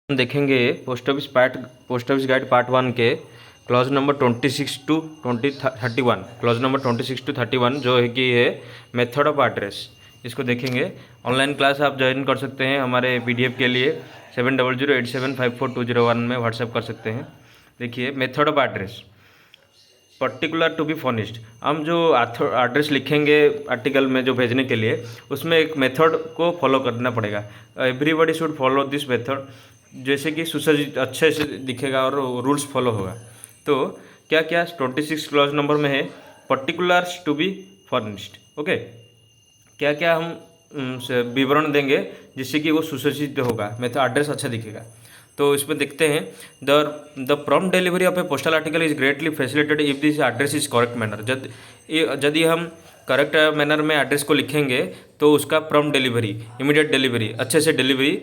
हम देखेंगे post office guide part 1 के clause number 26 to 31 clause number 26 to 31 जो है कि है मेथड ऑफ एड्रेस। इसको देखेंगे। ऑनलाइन क्लास आप ज्वाइन कर सकते हैं हमारे PDF के लिए 7008754201 में व्हाट्सएप कर सकते हैं। देखिए method of address particular to be furnished. हम जो एड्रेस लिखेंगे आर्टिकल में जो भेजने के लिए उसमें एक मेथड को फॉलो करना पड़ेगा। Everybody should follow this method, जैसे कि सुसज्जित अच्छे से दिखेगा और रूल्स फॉलो होगा। तो क्या क्या 26 क्लॉज नंबर में है particulars to be furnished. Okay, क्या क्या हम विवरण देंगे जिससे कि वो सुसज्जित होगा, मेथड एड्रेस अच्छा दिखेगा। तो इसमें देखते हैं the prompt delivery of A postal article is greatly facilitated if this address is correct manner. यदि हम करेक्ट मैनर में एड्रेस को लिखेंगे तो उसका प्रॉम्प्ट डिलीवरी, इमीडिएट डिलीवरी, अच्छे से delivery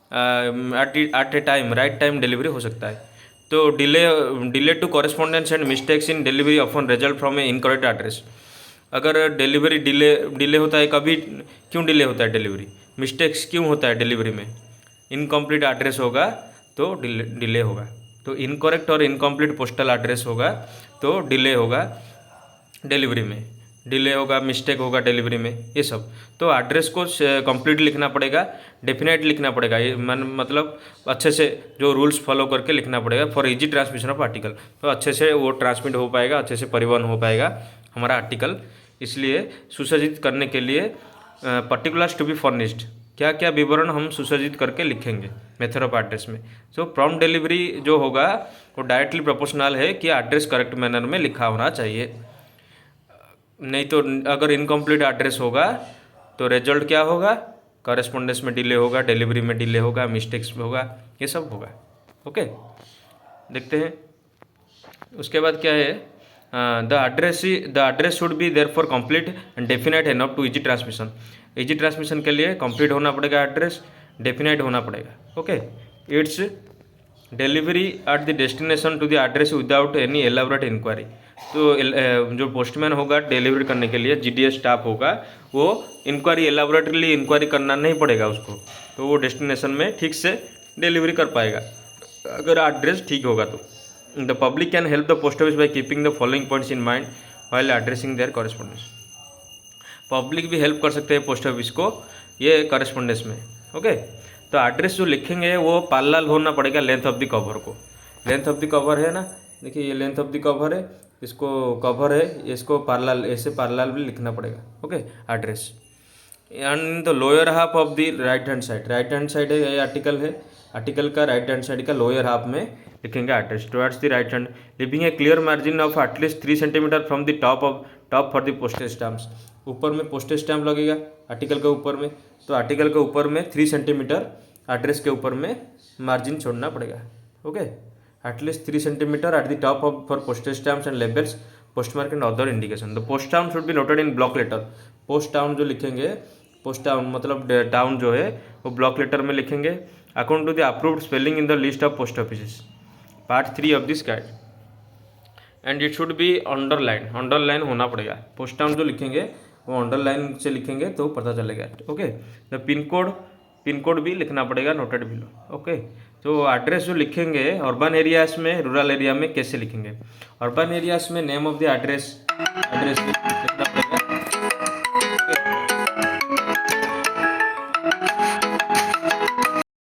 at a time, right time delivery हो सकता है। तो delay to correspondence and mistakes in delivery often result from a incorrect address. अगर डिलीवरी डिले होता है, कभी क्यों डिले होता है डिलीवरी, मिस्टेक्स क्यों होता है डिलीवरी में, इनकम्प्लीट एड्रेस होगा तो डिले होगा। तो इनकरेक्ट और इनकम्प्लीट पोस्टल एड्रेस होगा तो डिले होगा डिलीवरी में, डिले होगा, मिस्टेक होगा डिलीवरी में, ये सब। तो एड्रेस को कंप्लीट लिखना पड़ेगा, डेफिनेट लिखना पड़ेगा, ये मतलब अच्छे से जो रूल्स फॉलो करके लिखना पड़ेगा for easy transmission of article. तो अच्छे से वो ट्रांसमिट हो पाएगा, अच्छे से परिवहन हो पाएगा हमारा आर्टिकल। इसलिए सुसज्जित करने के लिए पर्टिकुलर्स टू बी फर्निश्ड, क्या क्या विवरण हम सुसज्जित करके लिखेंगे मेथड ऑफ एड्रेस में। सो प्रॉम्प्ट डिलीवरी जो होगा वो डायरेक्टली प्रोपोर्शनल है कि एड्रेस करेक्ट मैनर में लिखा होना चाहिए। नहीं तो अगर इनकम्प्लीट एड्रेस होगा तो रिजल्ट क्या होगा, कॉरेस्पॉन्डेंस में डिले होगा, डिलीवरी में डिले होगा, मिस्टेक्स होगा, ये सब होगा। ओके, देखते हैं उसके बाद क्या है। The address should be there for complete and definite enough to easy transmission. Easy transmission के लिए कंप्लीट होना पड़ेगा एड्रेस, डेफिनेट होना पड़ेगा। Okay, it's delivery at the destination to the address without any elaborate inquiry. तो जो postman होगा delivery करने के लिए GDS स्टाफ होगा, वो इंक्वायरी एलाबोरेटली इंक्वायरी करना नहीं पड़ेगा उसको, तो वो डेस्टिनेशन में ठीक से डिलीवरी कर पाएगा अगर एड्रेस ठीक होगा। तो the public can help the post office by keeping the following points in mind while addressing their correspondence. Public भी हेल्प कर सकते हैं पोस्ट ऑफिस को ये कॉरेस्पॉन्डेंस में। ओके, तो एड्रेस जो लिखेंगे वो पैरेलल होना पड़ेगा लेंथ ऑफ द कवर को। लेंथ ऑफ द कवर है ना, देखिए ये लेंथ ऑफ द कवर है, इसको कवर है, इसको पैरेलल, ऐसे पैरेलल भी लिखना पड़ेगा। Okay, address and the lower half of the right hand side, right hand side है ये आर्टिकल है, आर्टिकल का राइट हैंड साइड का लोअर हाफ में लिखेंगे address towards the right hand, living A clear margin of at least 3 centimetre from the top for the postage stamps. ऊपर में postage stamp लगेगा आर्टिकल के ऊपर में, तो आर्टिकल के ऊपर में 3 सेंटीमीटर एड्रेस के ऊपर में मार्जिन छोड़ना पड़ेगा। Okay, at least 3 centimetre at the top of for postage stamps and labels, postmark and other indication. The post town should be noted in block letter. Post town जो लिखेंगे, पोस्ट टाउन मतलब town जो है वो block letter में लिखेंगे according to the approved spelling in the list of post office, part 3 of this guide. And it should be underline, underline होना पड़ेगा। पोस्ट टाउन जो लिखेंगे वो अंडरलाइन से लिखेंगे तो पता चलेगा। ओके, द पिन कोड भी लिखना पड़ेगा, नोटेड बिलो। ओके, तो एड्रेस जो लिखेंगे अर्बन एरियाज में, रूरल एरिया में कैसे लिखेंगे। अर्बन एरियाज में नेम ऑफ द एड्रेस